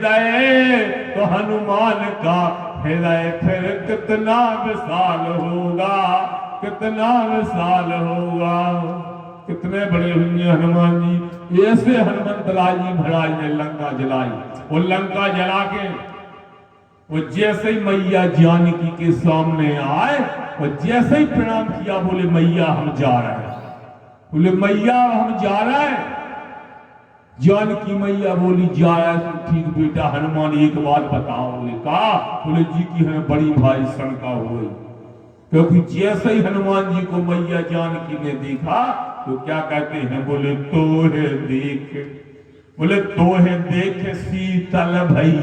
जाए तो हनुमान का हृदय फिर कितना विशाल होगा, कितना विशाल होगा। कितने बड़े होंगे हनुमान जी। ऐसे हनुमंत लाल जी महाराज ने लंका जलाई। वो लंका जला के वो जैसे ही मैया जानकी के सामने आए, वो जैसे ही प्रणाम किया, बोले मैया हम जा रहे हैं। बोले मैया हम जा रहे हैं। जानकी मैया बोली जा रहा है तो ठीक बेटा। हनुमान एक बात बताओ। बोले कहा। बोले जी की हमें बड़ी भारी शंका हो गई, क्योंकि जैसे ही हनुमान जी को मैया जानकी ने देखा तो क्या कहते हैं, बोले तोहे देख, बोले तोहे देख शीतल भई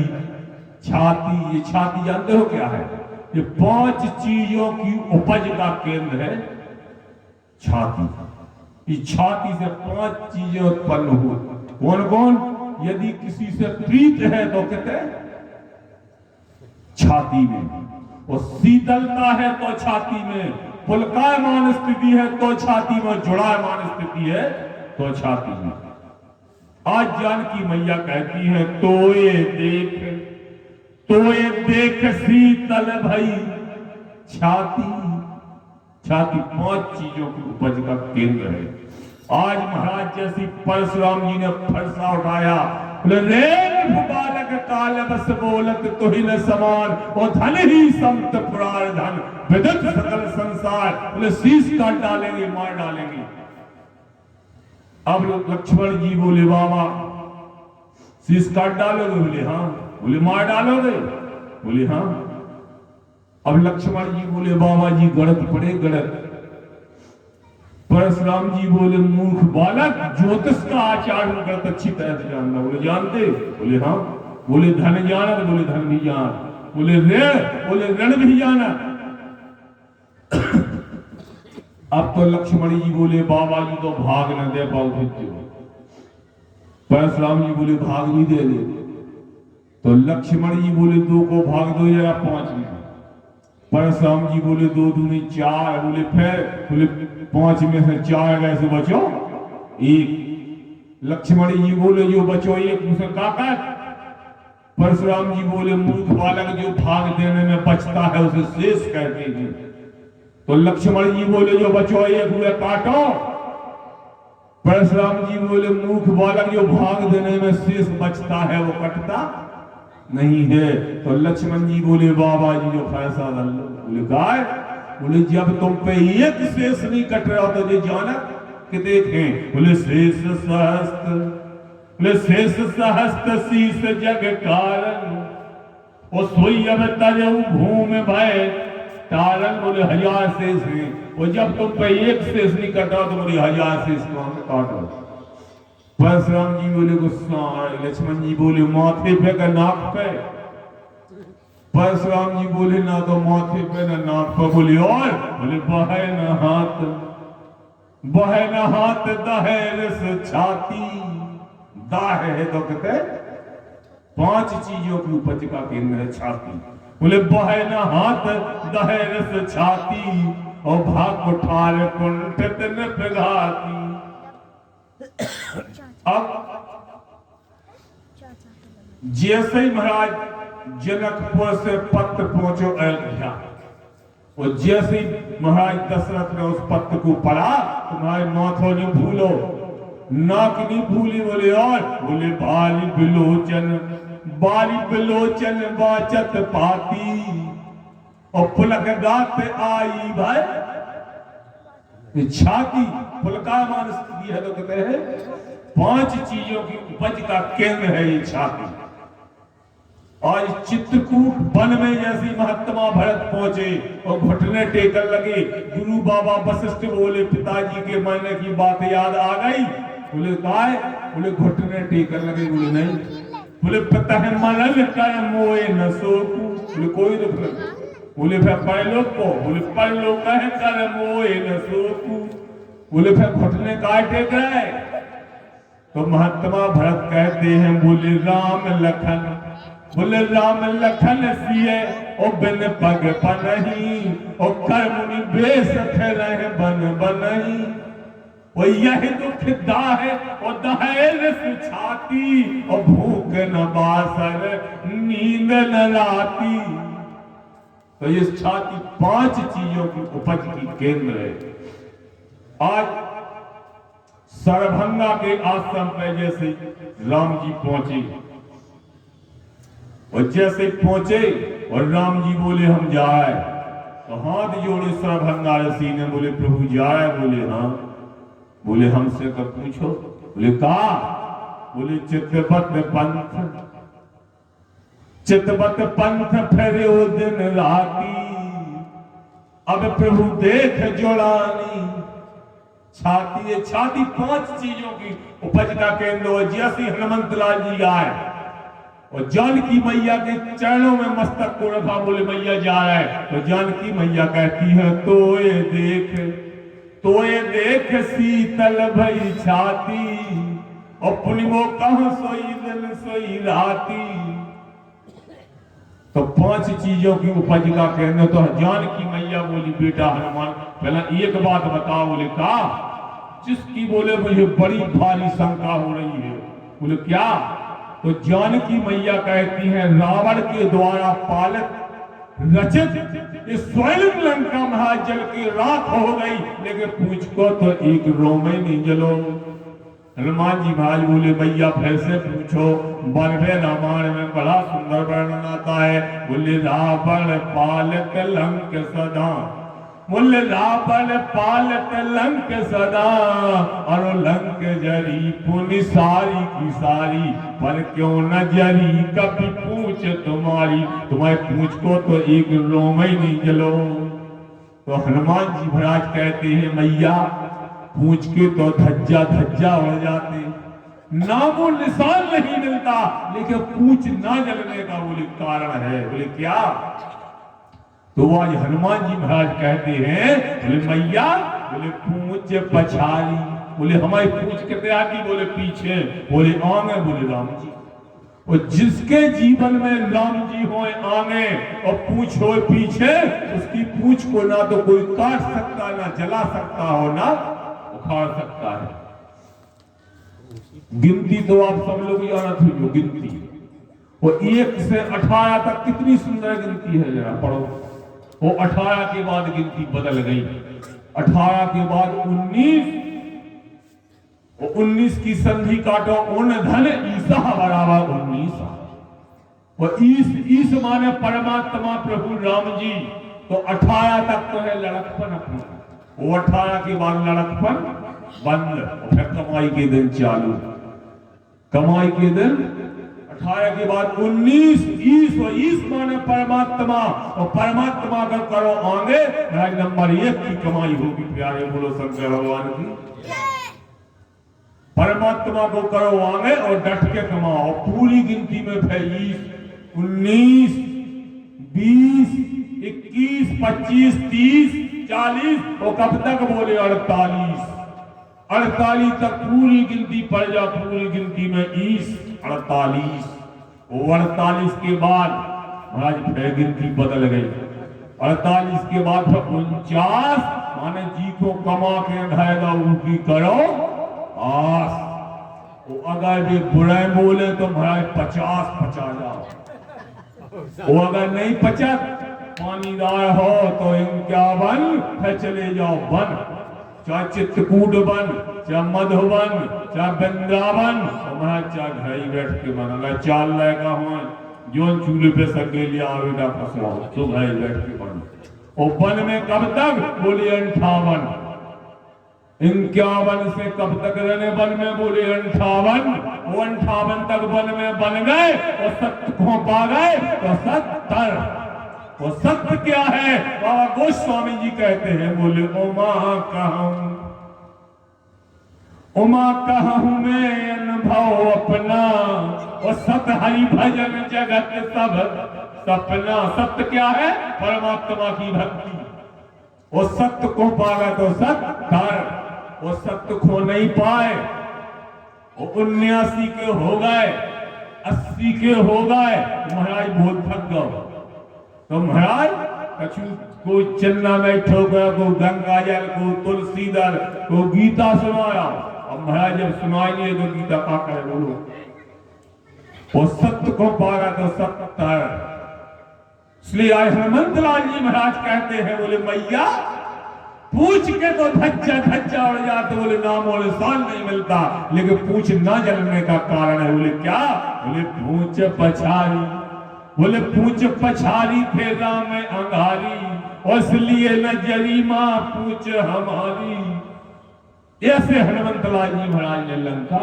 छाती। ये छाती जानते हो क्या है? ये 5 चीजों की उपज का केंद्र है छाती। इस छाती से 5 चीजें उत्पन्न हो। कौन कौन? यदि किसी से प्रीत है तो कहते छाती में, और शीतलता है तो छाती में, पुलकायमान स्थिति है तो छाती में, जुड़ायमान स्थिति है तो छाती में। आज जानकी मैया कहती है तोए देख, तोए देख शीतल भई छाती। छाती 5 चीजों की उपज का केंद्र है। आज महाराज जैसी परशुराम जी ने फरसा उठाया, बोले रेल बालक काल बस बोलत तुहि न समान, और धन ही संत पुरार धन विदत सकल संसार। बोले शीश काट डालेंगे, मार डालेंगे। अब लक्ष्मण जी बोले बाबा शीश काट डालोगे? बोले हाँ। बोले मार डालोगे? बोले हाँ। अब लक्ष्मण जी बोले बाबा जी गणत पड़े गणत। परशुराम जी बोले मूर्ख बालक, ज्योतिष का आचार गणत अच्छी तरह से जानना। बोले जानते? बोले हाँ। बोले धन जाना? बोले धन भी जान। बोले ऋण? बोले ऋण भी जाना। अब तो लक्ष्मण जी बोले बाबा जी तो भाग न दे पाओ। परशुराम जी बोले भाग भी दे दे। तो लक्ष्मण जी बोले 2 को भाग दो या 5 में। परशुराम जी बोले 2 दूनी 4। बोले फिर? बोले 5 में से 4 गए से बचो 1। लक्ष्मण जी बोले जो बचो 1 उसे काका। परशुराम जी बोले मूर्ख बालक, जो भाग देने में बचता है उसे शेष कहते हैं। तो लक्ष्मण जी बोले जो बचो 1 हुए काटो। परशुराम जी बोले मूर्ख बालक, जो भाग देने में शेष बचता है वो कटता नहीं है। तो लक्ष्मण जी बोले बाबा जी जो फैसला कर लो। बोले गाय? बोले जब तुम पे 1 शेष नहीं कट रहा तो ये जाना कि देखें। बोले शेष सहस्त्र, बोले शेष सहस्त्र शीस जग कारण, और सोई अब तजऊ भूमि भय तारण। बोले 1000 शेष है, और जब तुम पे 1 शेष नहीं कटा तो बोले 1000 शेष कहां से काटो। परशुराम जी बोले गुस्सा। लक्ष्मण जी बोले माथे पे का नाक पे। परशुराम जी बोले ना तो माथे पे ना नाक पे। बोले और? बोले बहे न हाथ, बहे न हाथ दहे रस छाती। दाह है तो कहते 5 चीजों की उपज का केंद्र है छाती। बोले बहे न हाथ दहे रस छाती, और भाग कुठार कुंठित न पिघाती। अब जैसे ही महाराज जनकपुर से पत्र पहुंचो अयोध्या, और जैसे ही महाराज दशरथ ने उस पत्र को पढ़ा तो महाराज नाथों ने भूलो नाक नहीं भूली। बोले और? बोले बाली बिलोचन, बाली बिलोचन बाचत पाती, और पुलक गात आई भाई छाती। पुलकायमान स्थिति है तो कहते हैं 5 चीजों की उपज का केंद्र है ये छाती। आज चित्रकूट वन में जैसी महात्मा भरत पहुंचे और घुटने टेकन लगे, गुरु बाबा वशिष्ठ बोले पिताजी के मरने की बात याद आ गई। बोले काय? बोले घुटने टेकन लगे। बोले नहीं। बोले पिता मरल कर मोए न सोकू। बोले कोई दुख नहीं। बोले फिर परलोक को? बोले परलोक है कर मोए न सोकू। बोले फिर घुटने काय टेक रहे? तो महात्मा भरत कहते हैं बोले राम लखन, बोले राम लखन सिए ओ बिन पग पनही, और कर मुनि बेस रहे बन बनही। और यह दुख दाह और दहर छाती और भूख न बासर नींद न राती। तो ये छाती 5 चीजों की उपज की केंद्र है। आज सरभंगा के आश्रम पे जैसे राम जी पहुंचे और जैसे पहुंचे और राम जी बोले हम जाए, तो हाथ जोड़े सरभंगा ऋषि ने, बोले प्रभु जाए? बोले हाँ। बोले हमसे कब पूछो? बोले कहा? बोले चितवत पंथ, चितवत पंथ फेरे दिन राती, अब प्रभु देख जोड़ानी। छाती, ये छाती 5 चीजों की उपज का केंद्र। जैसे हनुमंत लाल जी आए और जानकी मैया के चरणों में मस्तक को रखा, बोले मैया जा रहा है, तो जानकी मैया कहती है तोए देख शीतल भई छाती, और पुनिमो कह सोई दिन सोई राती। तो 5 चीजों की उपज का केंद्र। तो जानकी मैया बोली बेटा हनुमान पहला एक बात बताओ। बोले का? जिसकी बोले मुझे बड़ी भारी शंका हो रही है। बोले क्या? तो जानकी मैया कहती हैं रावण के द्वारा पालित रचित इस स्वयं लंका महाराज जल की राख हो गई, लेकिन पूछ को तो एक रोम ही नहीं जलो। हनुमान जी महाराज बोले मैया फिर से पूछो। बलवे रामायण में बड़ा सुंदर वर्णन आता है। बोले रावण पालित लंक सदा, बोले रावण पालित लंक सदा, और लंक जरी पुनि सारी की सारी, पर क्यों न जरी कभी पूछ तुम्हारी। तुम्हारे पूछ को तो एक रोम ही नहीं जलो। तो हनुमान जी महाराज कहते हैं मैया पूछ के तो धज्जा धज्जा हो जाते, नामो निशान नहीं मिलता, लेकिन पूछ ना जलने का बोले कारण है। बोले क्या? तो आज हनुमान जी महाराज कहते हैं बोले मैया, बोले पूछ पछाड़ी। बोले हमारी पूछ कितने आगे? बोले पीछे। बोले आगे? बोले राम जी। और जिसके जीवन में राम जी हो आगे और पूछ हो पीछे, उसकी पूछ को ना तो कोई काट सकता, ना जला सकता हो, ना उखाड़ सकता है। गिनती तो आप सब लोग जानते हो गिनती, वो 1 से 18 तक कितनी सुंदर गिनती है, जरा पढ़ो। वो 18 के बाद गिनती बदल गई। 18 के बाद 19, 19 की संधि काटो, उन धन ईसा बराबर 19। वो ईस माने परमात्मा प्रभु राम जी। तो 18 तक तो है लड़कपन अपना, वो 18 के बाद लड़कपन बंद, और फिर कमाई के दिन चालू। कमाई के दिन 18 के बाद 19, ईस माने परमात्मा, और परमात्मा का करो आगे नंबर 1 की कमाई होगी। प्यारे बोलो शंकर भगवान की। परमात्मा को करो आगे और डट के कमाओ। पूरी गिनती में फिर 19, 20, 21, 25, 30, 40, और कब तक? बोले 48। 48 तक पूरी गिनती पड़ जा। पूरी गिनती में 48, और 48 के बाद महाराज फिर गिनती बदल गई। 48 के बाद फिर 49, माने जी को कमा के ढाएगा उनकी करो आस। वो अगर भी बुरे बोले तो महाराज 50 पचा जाओ। वो अगर नहीं पचा, पानीदार हो तो 51 फिर चले जाओ बन, चाहे चित्रकूट बन, चाहे मधुबन, चाहे वृंदावन, महाराज चाहे घर ही बैठ के बना। चाल लगा हुआ जो चूल्हे पे सके लिया आवेदा फसला तो घर बैठ के बन। और वन में कब तक? बोले 58। 51 से कब तक रहने वन में? बोले 58। वो 58 तक वन में बन गए और सत्य को पा गए तो 70। वो सत्य क्या है? बाबा गोस्वामी जी कहते हैं, बोले उमा कहूं मैं अनुभव अपना, और सत हरि भजन जगत सब सपना। सत्य क्या है? परमात्मा की भक्ति। वो सत्य को पागा तो सत्तर, वो सत्य को नहीं पाए, वो 79 के हो गए, 80 के हो गए, महाराज बहुत थक गए। तो महाराज कछु कोई चन्ना बैठो गया, कोई गंगा जल, कोई तुलसी दल, कोई गीता सुनाया। अब महाराज जब सुनाएंगे तो गीता का करे बोलो, वो सत्य को पागा तो सत्य है। इसलिए आज हनुमंत लाल जी महाराज कहते हैं, बोले मैया पूछ के तो धच्चा धच्चा उड़ जाते, बोले नाम और निशान नहीं मिलता, लेकिन पूछ ना जलने का कारण है। बोले क्या? बोले पूछ पछारी, बोले पूछ पछारी थे राम अंगारी, इसलिए न जरीमा पूछ हमारी। ऐसे हनुमंत लाल जी महाराज ने लंका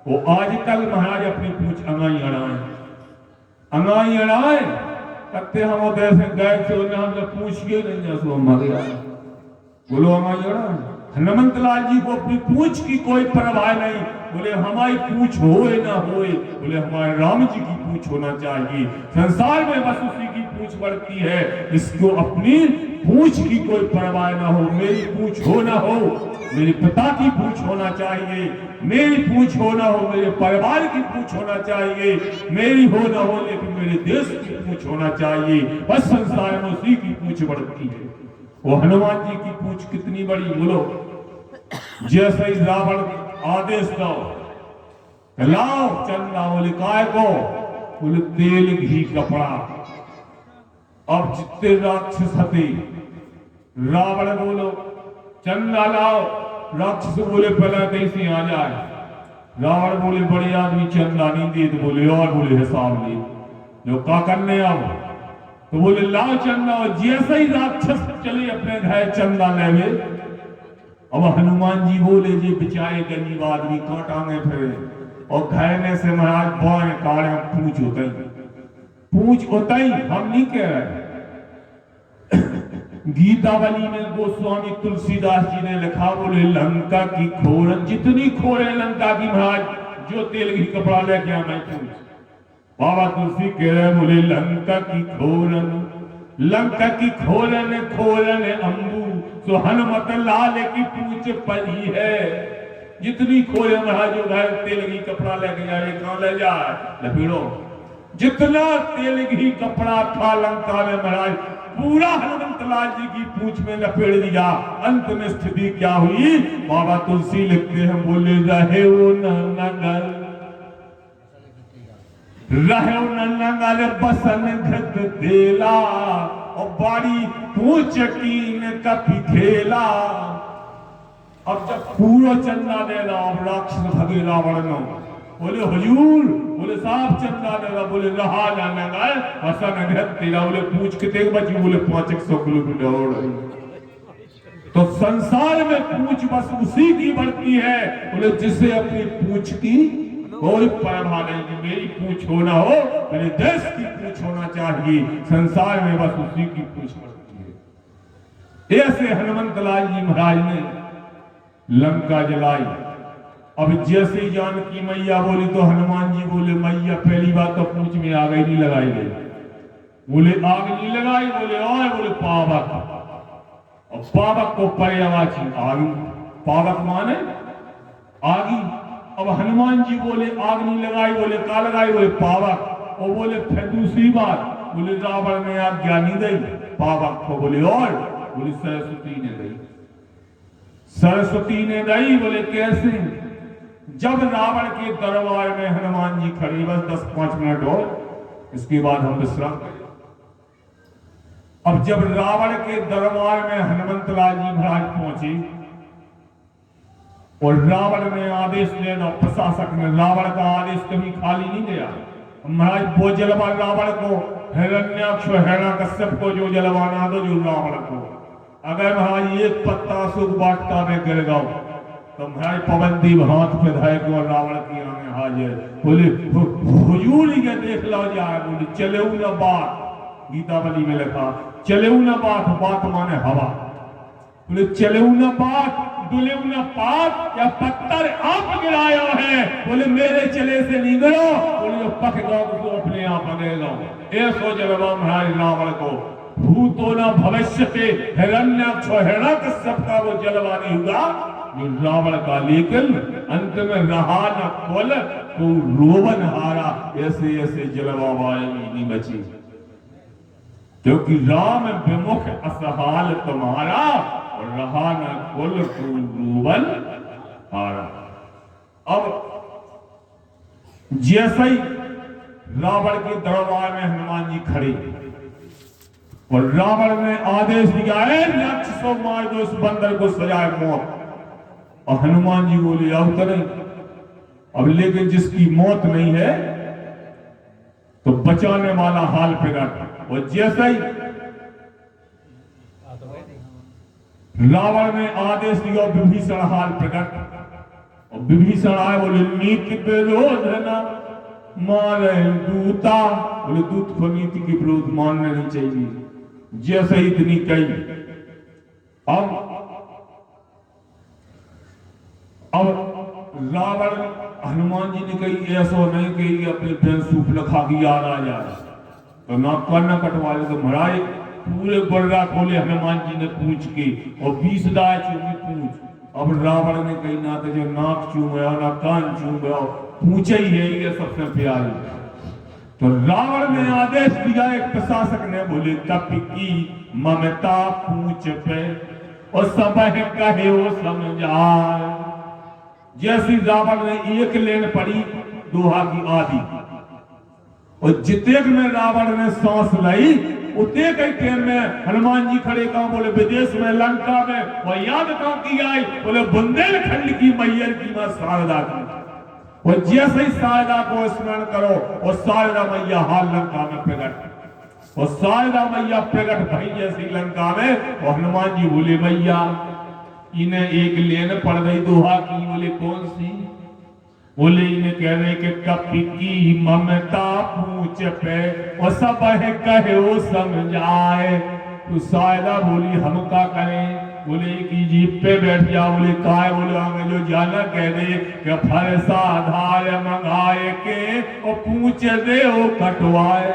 वो आजकल महाराज अपनी पूछ अंगाई अड़ाए, अंगाई अड़ाए कहते हम उधर से गए थे, उन्हें हमने पूछ के नहीं सो मर गया। बोलो अंगाई अड़ाए। हनुमंत लाल जी को अपनी पूछ की कोई परवाह नहीं। बोले हमारी पूछ होए ना होए, बोले हमारे राम जी की पूछ होना चाहिए। संसार में बस उसी की पूछ बढ़ती है, इसको अपनी पूछ की कोई परवाह ना हो। मेरी पूछ हो ना हो, मेरे पिता की पूछ होना चाहिए, मेरी पूछ हो ना हो, मेरे परिवार की पूछ होना चाहिए, मेरी हो ना हो लेकिन मेरे देश की पूछ होना चाहिए। बस संसार में उसी की पूछ बढ़ती है। वो हनुमान जी की पूछ कितनी बड़ी, बोलो जैसे ही रावण आदेश दो लाओ चंदा, बोले काय को? बोले तेल घी कपड़ा। अब जितने राक्षस थे, रावण बोलो चंदा लाओ, राक्षस बोले पहले कैसे आ जाए। रावण बोले बड़े आदमी चंदा नहीं दे, तो बोले और बोले हिसाब ले जो का करने आओ, तो बोले लाओ चंदा। और जैसे ही राक्षस चले अपने घर चंदा लेवे, अब हनुमान जी बोले जी बेचारे गरीब आदमी काटांगे फिरे, और घरने से महाराज बाएं काड़े पूछ होता ही, पूछ होता ही हम नहीं कह रहे। गीतावली में गोस्वामी तुलसीदास जी ने लिखा, बोले लंका की खोरन, जितनी खोरे लंका की महाराज, जो तेल की कपड़ा लेके आना पूछ। बाबा तुलसी कह रहे, बोले लंका की खोरन, लंका की खोरन खोरन अंबू, तो हनुमत लाल की पूछ पड़ी है। जितनी खोरे महाराज जो घर तेल की कपड़ा लेके जाए, कहां ले जाए? लपेड़ो। जितना तेल की कपड़ा था लंका में महाराज, पूरा हनुमंत लाल जी की पूछ में लपेड़ दिया। अंत में स्थिति क्या हुई? बाबा तुलसी लिखते हैं, बोले रहे वो नगर, रहे नगर बसन घट देला, और बाड़ी पूछ की ने कभी खेला। अब जब पूरा चंदा देना, अब राक्षस भगे रावण नो, बोले हुजूर, बोले साहब चंदा देना, बोले रहा ना नगर बसन घट देला, बोले पूछ कितने बची? बोले 500 किलोमीटर और। तो संसार में पूछ बस उसी की बढ़ती है, बोले जिससे अपनी पूछ की कोई परवाह नहीं कि मेरी पूछ होना हो, मेरे देश की पूछ होना चाहिए। संसार में बस उसी की पूछ बढ़ती है। ऐसे हनुमंत लाल जी महाराज ने लंका जलाई। अब जैसे ही जानकी मैया बोली तो हनुमान जी बोले मैया पहली बात तो पूछ में आग नहीं लगाई गई। बोले आग नहीं लगाई, बोले और बोले पावक, और पावक को पर्यावाची आगी, पावक माने आगी। अब हनुमान जी बोले आग नहीं लगाई, बोले का लगाई? बोले पावक। और बोले फिर दूसरी बात, बोले रावण ने आज्ञा नहीं दी पावक को, बोले और? बोले सरस्वती ने दी, सरस्वती ने दी। बोले कैसे? जब रावण के दरबार में हनुमान जी खड़ी, बस 10-5 मिनट और इसके बाद हम विश्राम करें। अब जब रावण के दरबार में हनुमंत लाल जी महाराज पहुंचे और रावण ने आदेश देना, प्रशासक ने रावण का आदेश कभी खाली नहीं दिया। महाराज वो जलवा रावण को, हिरण्याक्ष हिरण्यकश्यप को जो जलवाना दो, जो रावण को अगर महाराज एक पत्ता सुख वाटिका में गिर गया तो महाराज पवनदी हाथ पे धाय को रावण की आगे हाजिर। बोले हुजूर ये देख लो जाए, बोले चले न बात, गीतावली में लिखा चले न बात, बात माने हवा। बोले चले न बात, डुले न पात, या पत्थर आप गिराया है, बोले मेरे चले से नहीं गिरो, बोले जो पक गया उसको अपने आप लगेगा। ऐसो जलवा महाराज रावण को, भूतो न भविष्य के हिरण्याक्ष हिरण्यकश्यप का वो जलवा नहीं हुआ जो रावण का, लेकिन अंत में रहा न कुल तो रोवन हारा। ऐसे ऐसे जलवा वाली नहीं बची। क्योंकि राम विमुख असहाल तुम्हारा और रहा न कुल रूबल हारा। अब जैसे ही रावण के दरबार में हनुमान जी खड़े और रावण ने आदेश दिया है राक्षस को मार दो, इस बंदर को सजाए मौत, और हनुमान जी बोले आओ करें। अब लेकिन जिसकी मौत नहीं है तो बचाने वाला हाल प्रकट। और जैसे ही रावण ने आदेश दिया विभीषण हाल प्रकट, और विभीषण आए बोले नीति विरोध है ना मारे दूता, बोले दूत को नीति के विरोध मानना नहीं चाहिए। जैसे ही इतनी कही अब रावण हनुमान जी ने कही ऐसा नहीं कही अपने पैर सूप लखा की याद आ जाए तो नाक कान कटवाए तो मराए। पूरे बर्रा खोले हनुमान जी ने पूछ के और 20 दाए चूमी पूछ। अब रावण ने कही ना तो जो नाक चूम गया ना कान चूम गया, पूछे ही है ये सबसे प्यारी। तो रावण ने आदेश दिया एक प्रशासक ने, बोले कपि की ममता पूछ पे और सब कहे वो समझाए। जैसी रावण ने एक लेन पड़ी दोहा की आदि, और जितेक में रावण ने सांस लाई उतने कई टाइम में हनुमान जी खड़े कहा, बोले विदेश में लंका में वह याद कहां की आई, बोले बुंदेलखंड की मैयर की मां शारदा की। और जैसे ही शारदा को स्मरण करो और शारदा मैया हाल लंका में प्रकट, और शारदा मैया प्रकट भई जैसी लंका में, और हनुमान जी बोले मैया इन्हें एक लेन पड़ गई दोहा की। बोले कौन सी? बोले इन्हें कह रहे कि कपि की ममता पूछ पे और सब कहे वो समझाए। तो शारदा बोली हम का करें? बोले की जीप पे बैठ जाओ। बोले काय? बोले आगे जो जाना कह दे कि फरसा धार मंगाए के और पूछ दे वो कटवाए।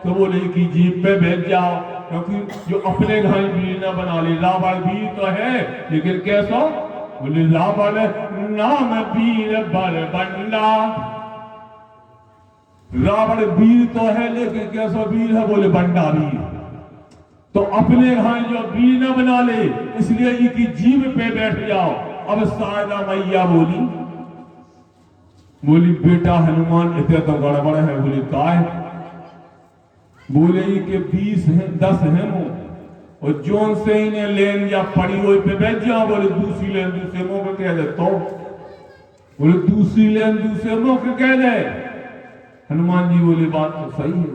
तो बोले की जीप पे बैठ जाओ, क्योंकि जो अपने घर वीर न बना ले। रावण वीर तो है लेकिन कैसा? बोले रावण नाम वीर बर बंडा। रावण वीर तो है लेकिन कैसा वीर है? बोले बंडा वीर। तो अपने घर जो वीर न बना ले इसलिए इनकी जीभ पे बैठ जाओ। अब शारदा मैया बोली बेटा हनुमान इतने तो गड़बड़ है। बोले काय? बोले कि 20 है 10 है मुंह, और जोन से इन्हें लेन या पड़ी हुई पे बैठ जाओ। बोले दूसरी लेन दूसरे मुंह पे कह दे। तो बोले दूसरी लेन दूसरे मुंह पे कह दे। हनुमान जी बोले बात तो सही है।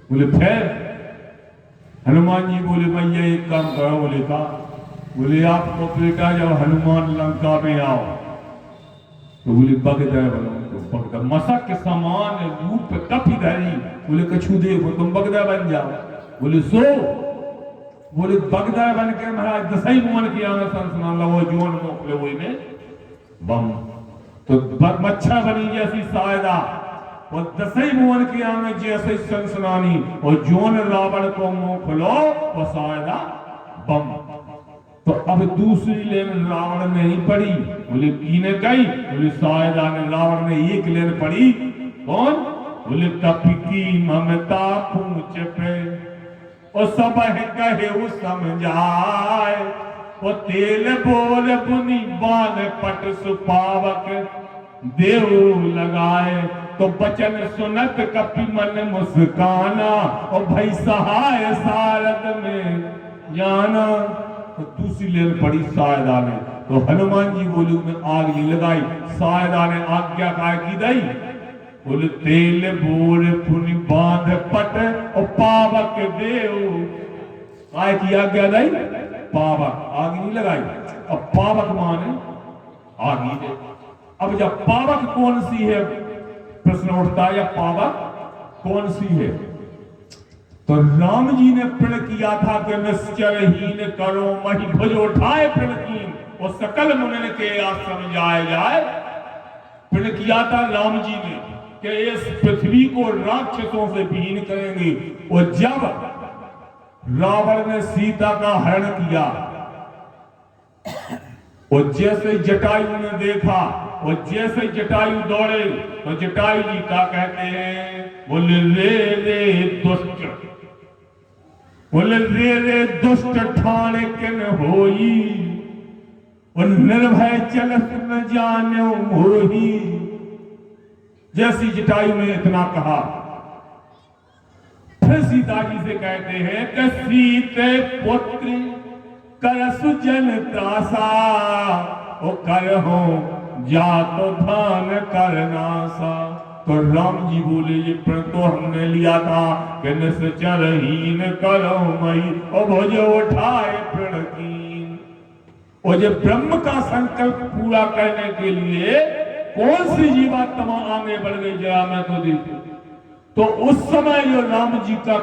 बोले फिर? हनुमान जी बोले मैया एक काम करो। बोले का? बोले आपको बेटा जब हनुमान लंका में आओ तो बोले बगदर बनो। तो बगदर मसक के समान रूप कपि धरी। बोले कछु देखो तुम बगदर बन जाओ। बोले सो? बोले बगदर बन के महाराज दसई मोहन किया संसना लगो जोन मोकले हुए में बम। तो मच्छर बनी जैसी शारदा और दसई मोहन के आगे जैसे सनसनानी, और जोन रावण को मुंह खुलो वो शारदा बम। तो अब दूसरी लेन रावण ने नहीं पड़ी। बोले कीने कही? बोले शारदा ने। रावण ने एक लेन पड़ी। कौन? बोले कपि की ममता पूछ पे और सब कहे वो समझाए। और तेल बोल बुनी बान पट सुपावक देव लगाए। तो बचन सुनत कपि मन मुस्काना और भई सहाय सारद में जाना। तो दूसरी लेन पड़ी शारदा ने। तो हनुमान जी बोले उन्हें आग नहीं लगाई। शारदा ने आज्ञा काय की दई? बोले तेल बोल पुनि बांध पट और पावक देव। काय की आज्ञा दई? पावक। आग नहीं लगाई। अब पावक माने आग ही दे। अब जब पावक कौन सी है प्रश्न उठता है, या पावक कौन सी है? तो राम जी ने प्रण किया था कि निश्चरहीन करो मही भुज उठाए प्रणकीन और सकल मुनिन के आश्रम जाए। प्रण किया था राम जी ने कि इस पृथ्वी को राक्षसों से विहीन करेंगे। और जब रावण ने सीता का हरण किया और जैसे जटायु ने देखा और जैसे जटायु दौड़े तो जटायु जी का कहते हैं, बोले रे रे दुष्ट बोले रे रे दुष्ट ठाण किन होई, और निर्भय चलत न जाने मोही। जैसी जटायु ने इतना कहा, फिर सीता जी से कहते हैं कि सीते पुत्र कर सुजन त्रासा, ओ कर हो जा तो धान करनासा। तो राम जी बोले ये प्रण तो हमने लिया था कि निश्चरहीन करो मई, और भोज उठाए प्रण कीन। और जब ब्रह्म का संकल्प पूरा करने के लिए कौन सी जीवात्मा आगे बढ़ गई जरा मैं तो देखूं। तो उस समय जो राम जी का